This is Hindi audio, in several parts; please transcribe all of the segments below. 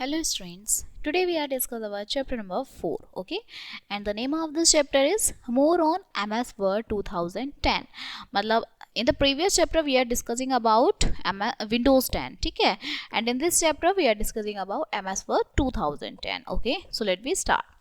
Hello students, today we are discussing about chapter number 4, okay, and the name of this chapter is More on MS Word 2010. मतलब in the previous chapter we are discussing about Windows 10, ठीक है, and in this chapter we are discussing about MS Word 2010, okay, so let me start.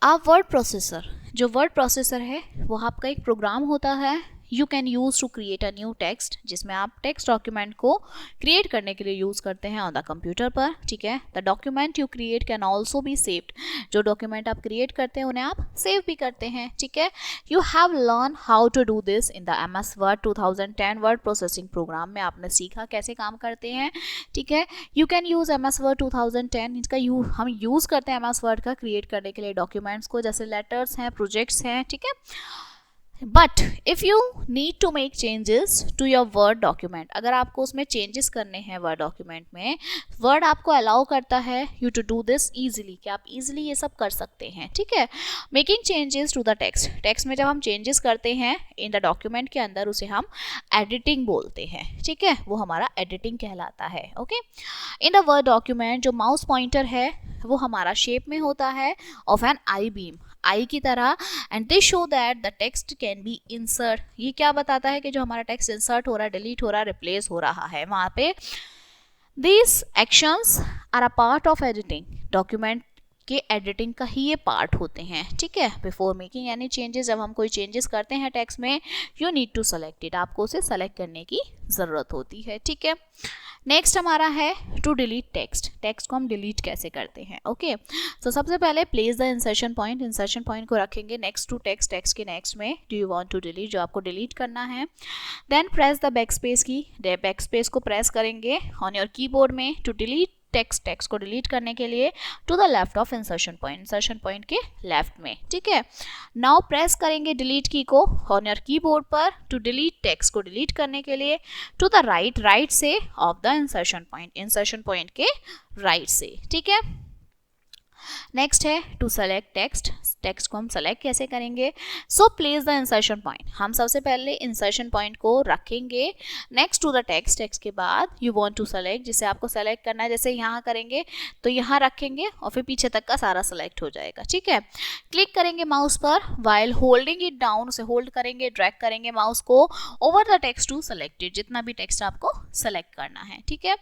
आप वर्ड प्रोसेसर, जो वर्ड प्रोसेसर है वो आपका एक प्रोग्राम होता है you can use to create a new text, जिसमें आप टेक्स्ट डॉक्यूमेंट को क्रिएट करने के लिए यूज़ करते हैं ऑन द कंप्यूटर पर, ठीक है. The document you create can also be saved, जो डॉक्यूमेंट आप क्रिएट करते हैं उन्हें आप सेव भी करते हैं, ठीक है. You have learn how to do this in the MS word 2010 word processing program में आपने सीखा कैसे काम करते हैं, ठीक है. You can use MS word 2010, इसका हम यूज़ करते हैं MS वर्ड का क्रिएट करने के लिए डॉक्यूमेंट्स को, जैसे लेटर्स हैं, प्रोजेक्ट्स हैं, ठीक है. But if you need to make changes to your word document, अगर आपको उसमें चेंजेस करने हैं वर्ड डॉक्यूमेंट में, वर्ड आपको अलाउ करता है you to do this easily, कि आप ईजिली ये सब कर सकते हैं, ठीक है. Making changes to the text में जब हम चेंजेस करते हैं इन द डॉक्यूमेंट के अंदर, उसे हम एडिटिंग बोलते हैं, ठीक है, वो हमारा एडिटिंग कहलाता है, okay. In the word document जो माउस पॉइंटर है वो हमारा शेप में होता है ऑफ एन आई बीम, आई की तरह, and they show that the text can be insert. ये क्या बताता है कि जो हमारा टेक्स्ट इंसर्ट हो रहा है, डिलीट हो रहा है, रिप्लेस हो रहा है वहाँ पे. These actions are a part of editing, document के एडिटिंग का ही ये पार्ट होते हैं, ठीक है. बिफोर मेकिंग एनी चेंजेस, जब हम कोई चेंजेस करते हैं टेक्स्ट में, you need to select it, आपको उसे सेलेक्ट करने की ज़रूरत होती है, ठीक है. नेक्स्ट हमारा है टू डिलीट टेक्स्ट को हम डिलीट कैसे करते हैं, ओके. तो सबसे पहले प्लेस द इंसर्शन पॉइंट को रखेंगे नेक्स्ट टू टेक्स्ट के नेक्स्ट में do you want to delete, जो आपको डिलीट करना है. देन प्रेस द बैकस्पेस को प्रेस करेंगे ऑन योर कीबोर्ड में टू डिलीट टेक्स्ट को डिलीट करने के लिए to the left of insertion point के लेफ्ट में, ठीक है. नाउ प्रेस करेंगे डिलीट की को ऑन योर कीबोर्ड पर टू डिलीट टेक्स्ट को डिलीट करने के लिए टू द राइट से ऑफ द इंसर्शन पॉइंट के राइट से, ठीक है. नेक्स्ट है टू सेलेक्ट टेक्स्ट को हम सेलेक्ट कैसे करेंगे. So place the insertion point, हम सबसे पहले इंसर्शन पॉइंट को रखेंगे नेक्स्ट टू द टेक्स्ट के बाद यू वांट टू सेलेक्ट, जिसे आपको सेलेक्ट करना है, जैसे यहाँ करेंगे तो यहाँ रखेंगे और फिर पीछे तक का सारा सेलेक्ट हो जाएगा, ठीक है. क्लिक करेंगे माउस पर वाइल होल्डिंग इट डाउन, उसे होल्ड करेंगे, ड्रैग करेंगे माउस को over the text to selected, जितना भी टेक्स्ट आपको सेलेक्ट करना है, ठीक है.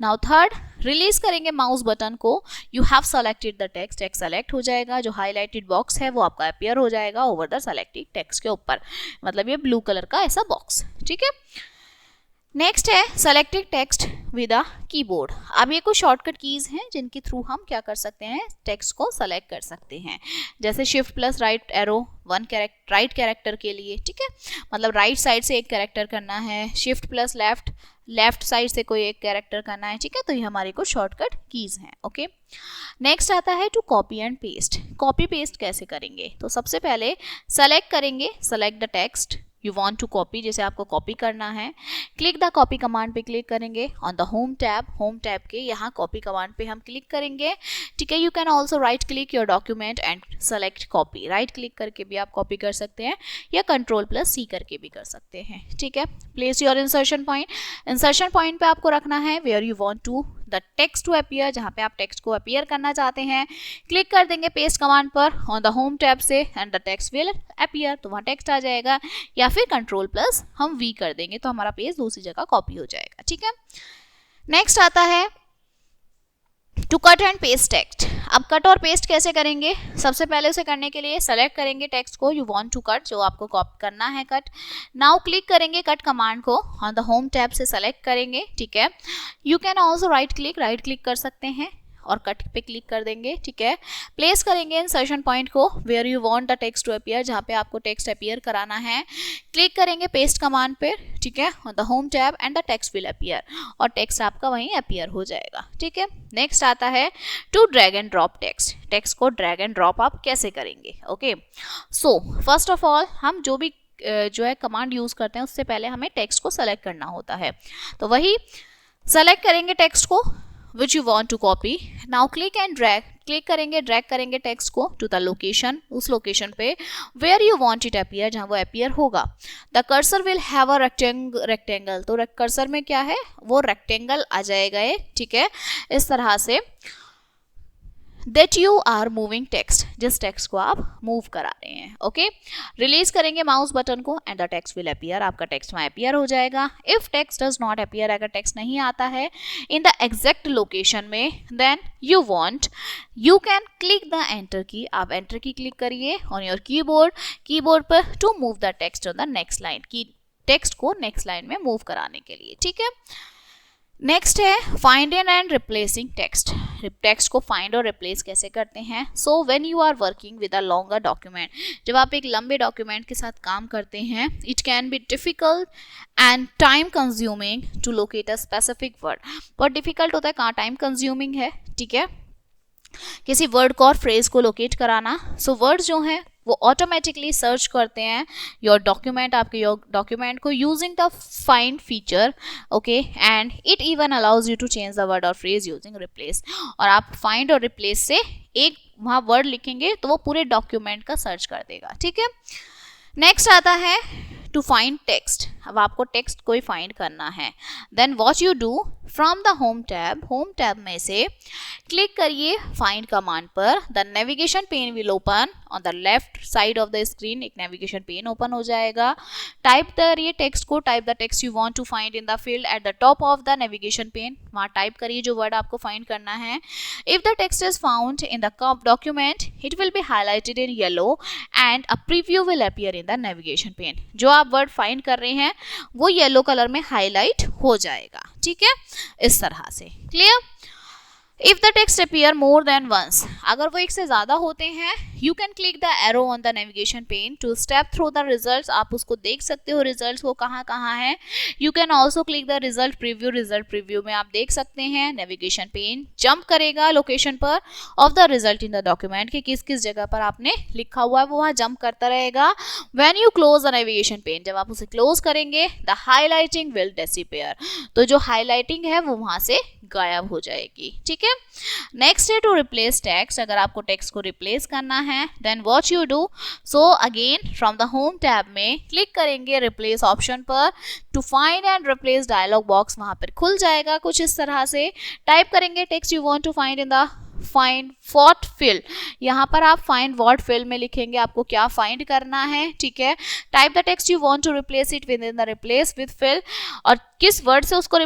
नाउ थर्ड, रिलीज करेंगे माउस बटन को, you have selected the text select हो जाएगा, जो हाईलाइटेड बॉक्स है वो आपका अपीयर हो जाएगा ओवर द सेलेक्टेड टेक्स्ट के ऊपर, मतलब ये ब्लू कलर का ऐसा बॉक्स, ठीक है. नेक्स्ट है selected text with a keyboard. अब ये कुछ शॉर्टकट कीज हैं जिनके थ्रू हम क्या कर सकते हैं, टेक्स्ट को सेलेक्ट कर सकते हैं, जैसे shift plus right arrow right character के लिए, ठीक है, मतलब राइट साइड से एक कैरेक्टर करना है, शिफ्ट प्लस लेफ्ट साइड से कोई एक कैरेक्टर करना है, ठीक है. तो ये हमारी कुछ शॉर्टकट कीज हैं, ओके. नेक्स्ट आता है to copy and paste. Copy paste कैसे करेंगे, तो सबसे पहले सेलेक्ट करेंगे, select the text you want to copy, जैसे आपको कॉपी करना है. क्लिक द कॉपी कमांड पे क्लिक करेंगे ऑन द होम टैब के यहाँ कॉपी कमांड पे हम क्लिक करेंगे, ठीक है. You can also right click your document and select copy, right click करके भी आप कॉपी कर सकते हैं या Ctrl+C करके भी कर सकते हैं, ठीक है. प्लेस योर इंसर्शन पॉइंट पे आपको रखना है where you want to the text to appear, जहाँ पे आप टेक्स्ट को अपीयर करना चाहते हैं. क्लिक कर देंगे पेस्ट कमांड पर ऑन द होम टैब से and the text will appear, तो वहाँ टेक्स्ट आ जाएगा, या फिर Ctrl+V कर देंगे तो हमारा पेज दूसरी जगह कॉपी हो जाएगा, ठीक है. नेक्स्ट आता है to cut and paste text. अब कट और पेस्ट कैसे करेंगे, सबसे पहले उसे करने के लिए सेलेक्ट करेंगे टेक्स्ट को यू वांट टू कट, जो आपको कॉपी करना है कट. नाउ क्लिक करेंगे कट कमांड को ऑन द होम टैब से सेलेक्ट करेंगे, ठीक है. You can also right click कर सकते हैं और कट पे क्लिक कर देंगे, ठीक है. प्लेस करेंगे इंसर्शन पॉइंट को where you want the text to appear, जहाँ पे आपको टेक्स्ट अपीयर कराना है. क्लिक करेंगे पेस्ट कमांड पे, ठीक है, on the home tab and the text will appear, और टेक्स्ट आपका वहीं अपीयर हो जाएगा, ठीक है. नेक्स्ट आता है to drag and drop text को ड्रैग एंड ड्रॉप आप कैसे करेंगे, okay. So first of all हम जो भी जो है कमांड यूज करते हैं उससे पहले हमें टेक्स्ट को सेलेक्ट करना होता है, तो वही सेलेक्ट करेंगे टेक्स्ट को which you want to copy. Now click and drag. Click करेंगे, ड्रैग करेंगे टेक्स्ट को टू द लोकेशन, उस लोकेशन पे where you want it appear, जहां वो अपीयर होगा. The cursor will have a rectangle. तो कर्सर में क्या है, वो रेक्टेंगल आ जाएगा, ठीक है, इस तरह से. That you are moving text, जिस टेक्स्ट को आप मूव करा रहे हैं. ओके, रिलीज करेंगे माउस बटन को and the text will appear. आपका टेक्स्ट वहाँ अपीयर हो जाएगा. If text does not appear, अगर टेक्स्ट नहीं आता है इन द एग्जैक्ट लोकेशन में, then you can click the enter key. आप एंटर की क्लिक करिए ऑन योर कीबोर्ड पर to move the text on the next line, की टेक्स्ट को नेक्स्ट लाइन में मूव कराने के लिए. ठीक है, नेक्स्ट है finding and replacing text. Text को फाइंड और रिप्लेस कैसे करते हैं. So when you are working with a longer document, जब आप एक लंबे डॉक्यूमेंट के साथ काम करते हैं, it can be difficult and time consuming to locate a specific word. बहुत डिफिकल्ट होता है, कहाँ टाइम कंज्यूमिंग है, ठीक है, किसी वर्ड को और फ्रेज को लोकेट कराना. सो वर्ड जो है वो ऑटोमेटिकली सर्च करते हैं योर डॉक्यूमेंट, आपके योर डॉक्यूमेंट को using the find feature. Okay, and it even allows you to change the word or phrase using replace. और आप फाइंड और रिप्लेस से एक वहाँ वर्ड लिखेंगे तो वो पूरे डॉक्यूमेंट का सर्च कर देगा. ठीक है, नेक्स्ट आता है टू फाइंड टेक्स्ट. अब आपको टेक्स्ट को ही फाइंड करना है. Then what you do, from the home tab में से क्लिक करिए फाइंड कमांड पर. The navigation pane will open on the left side of the screen. एक नेविगेशन पेन ओपन हो जाएगा. टाइप करिए टेक्स्ट को, type the text you want to find in the field at the top of the navigation pane. वहाँ टाइप करिए जो वर्ड आपको फाइंड करना है. If the text is found in the document, it will be highlighted in yellow and a preview will appear in the navigation pane. जो आप वर्ड फाइंड कर रहे हैं वो येलो कलर में हाईलाइट हो जाएगा. ठीक है, इस तरह से. Clear. If the text appear more than once, अगर वो एक से ज्यादा होते हैं, you can click the arrow on the navigation pane to step through the results. आप उसको देख सकते हो रिजल्ट्स वो कहाँ कहाँ है. You can also click the result preview में आप देख सकते हैं नेविगेशन पेन जंप करेगा लोकेशन पर of the result in the document, कि किस किस जगह पर आपने लिखा हुआ है वो वहाँ जंप करता रहेगा. When you close the navigation pane, जब आप उसे क्लोज करेंगे, द हाईलाइटिंग विल डिसअपीयर. तो जो हाईलाइटिंग है वो वहाँ से गायब हो जाएगी. ठीक है, नेक्स्ट है टू रिप्लेस टेक्स्ट. अगर आपको टेक्स्ट को रिप्लेस करना है, then what you do, so again from the home tab में क्लिक करेंगे रिप्लेस ऑप्शन पर. To find and replace dialog box वहां पर खुल जाएगा कुछ इस तरह से. टाइप करेंगे text you want to find in the find what field. यहाँ पर आप फाइंड व्हाट फिल में लिखेंगे आपको क्या फाइंड करना है. ठीक है, type the text you want to replace it with in the replace with field, और किस वर्ड से उसको